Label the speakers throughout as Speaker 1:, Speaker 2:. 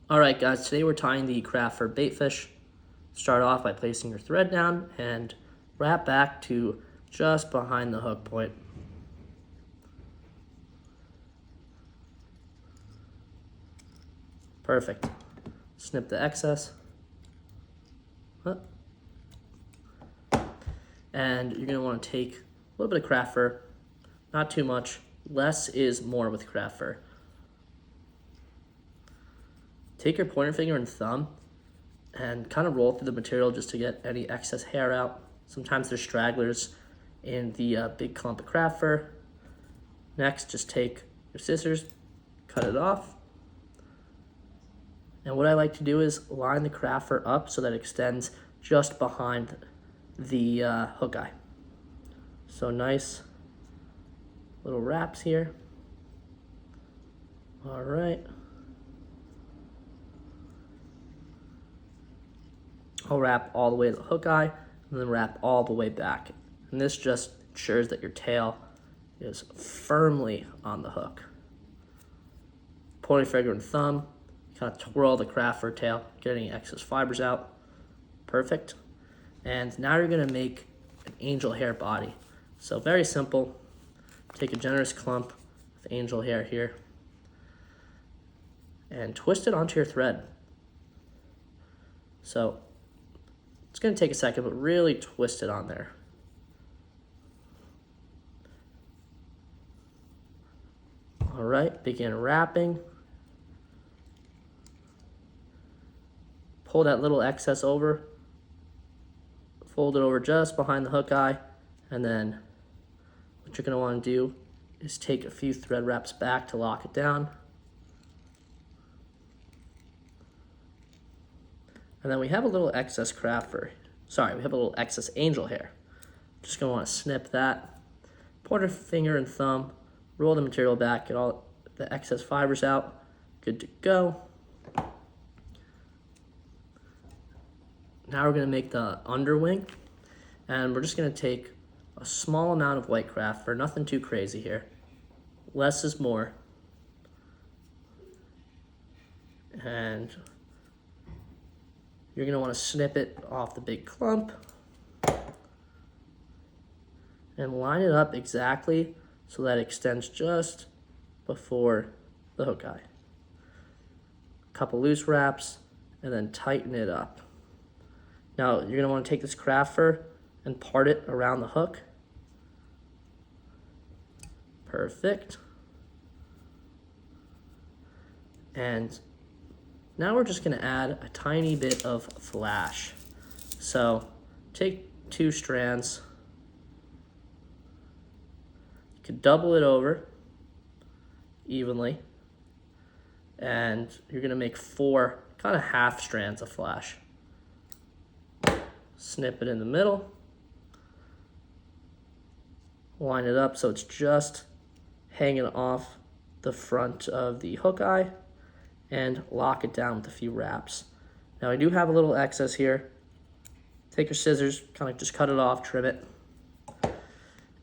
Speaker 1: Alright guys, today we're tying the craft for baitfish. Start off by placing your thread down and wrap back to just behind the hook point. Perfect. Snip the excess. And you're going to want to take a little bit of craft fur, not too much. Less is more with craft fur. Take your pointer finger and thumb and kind of roll through the material just to get any excess hair out. Sometimes there's stragglers in the big clump of craft fur. Next, just take your scissors, cut it off. And what I like to do is line the craft fur up so that it extends just behind the hook eye. So nice little wraps here. All right. I'll wrap all the way to the hook eye and then wrap all the way back. And this just ensures that your tail is firmly on the hook. Pointing finger and thumb, kind of twirl the craft fur tail, get any excess fibers out. Perfect. And now you're gonna make an angel hair body. So very simple. Take a generous clump of angel hair here and twist it onto your thread. So it's going to take a second, but really twist it on there. All right, begin wrapping. Pull that little excess over, fold it over just behind the hook eye, and then what you're going to want to do is take a few thread wraps back to lock it down. And then we have a little excess craft fur. Sorry, we have a little excess angel hair. Just gonna want to snip that. Pointer finger and thumb, roll the material back, get all the excess fibers out. Good to go. Now we're gonna make the underwing. And we're just gonna take a small amount of white craft fur, nothing too crazy here. Less is more. And you're gonna wanna snip it off the big clump and line it up exactly so that it extends just before the hook eye. A couple loose wraps and then tighten it up. Now you're gonna wanna take this craft fur and part it around the hook. Perfect. And now we're just gonna add a tiny bit of flash. So take 2 strands, you could double it over evenly, and you're gonna make 4 kind of half strands of flash. Snip it in the middle, line it up so it's just hanging off the front of the hook eye, and lock it down with a few wraps. Now I do have a little excess here. Take your scissors, kind of just cut it off, trim it.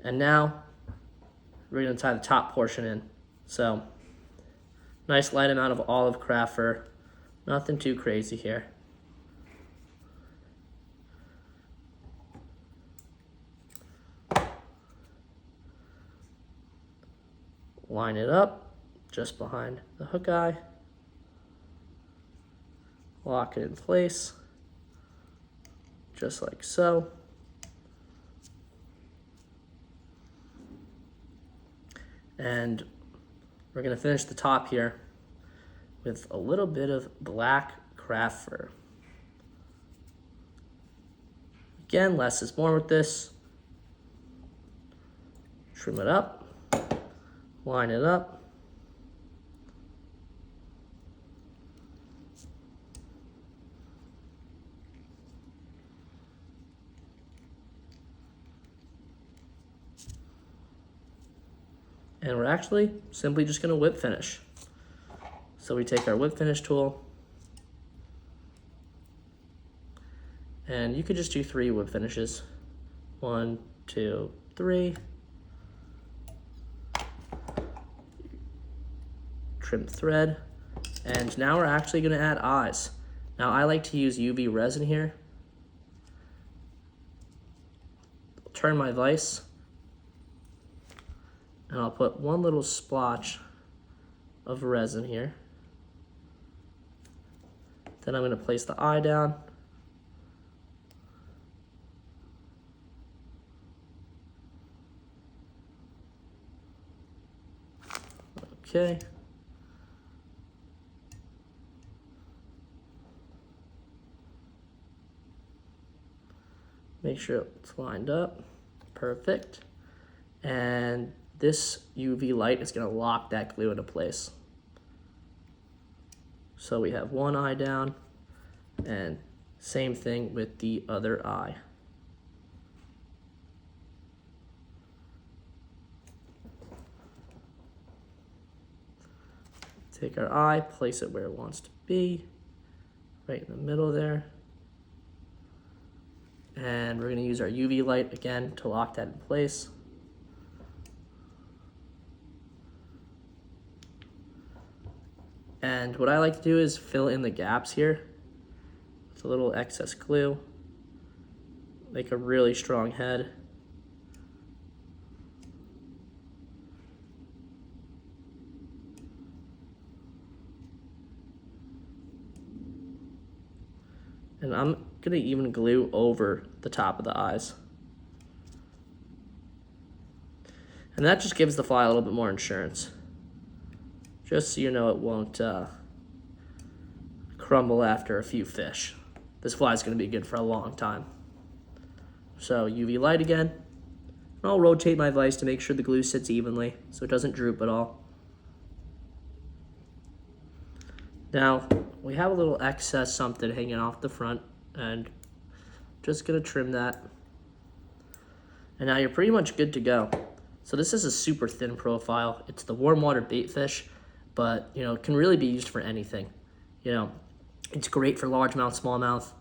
Speaker 1: And now we're gonna tie the top portion in. So nice light amount of olive craft fur, nothing too crazy here. Line it up just behind the hook eye. Lock it in place, just like so. And we're gonna finish the top here with a little bit of black craft fur. Again, less is more with this. Trim it up, line it up. And we're actually simply just gonna whip finish. So we take our whip finish tool, and you could just do 3 whip finishes. 1, 2, 3. Trim thread, And now we're actually going to add eyes. Now I like to use UV resin here. Turn my vise, and I'll put one little splotch of resin here. Then I'm going to place the eye down. Okay. Make sure it's lined up. Perfect. And this UV light is going to lock that glue into place. So we have one eye down, and same thing with the other eye. Take our eye, place it where it wants to be, right in the middle there. And we're going to use our UV light again to lock that in place. And what I like to do is fill in the gaps here with a little excess glue. Make a really strong head. And I'm gonna even glue over the top of the eyes. And that just gives the fly a little bit more insurance. Just so you know it won't crumble after a few fish. This fly is gonna be good for a long time. So UV light again. And I'll rotate my vise to make sure the glue sits evenly so it doesn't droop at all. Now, we have a little excess something hanging off the front, and just gonna trim that. And now you're pretty much good to go. So this is a super thin profile. It's the warm water bait fish, but it can really be used for anything. It's great for largemouth, smallmouth,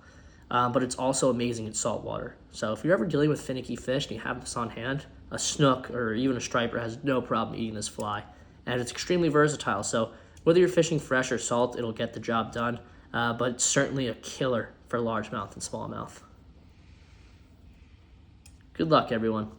Speaker 1: but it's also amazing in saltwater. So if you're ever dealing with finicky fish and you have this on hand, a snook or even a striper has no problem eating this fly. And it's extremely versatile. So whether you're fishing fresh or salt, it'll get the job done, but it's certainly a killer for largemouth and smallmouth. Good luck, everyone.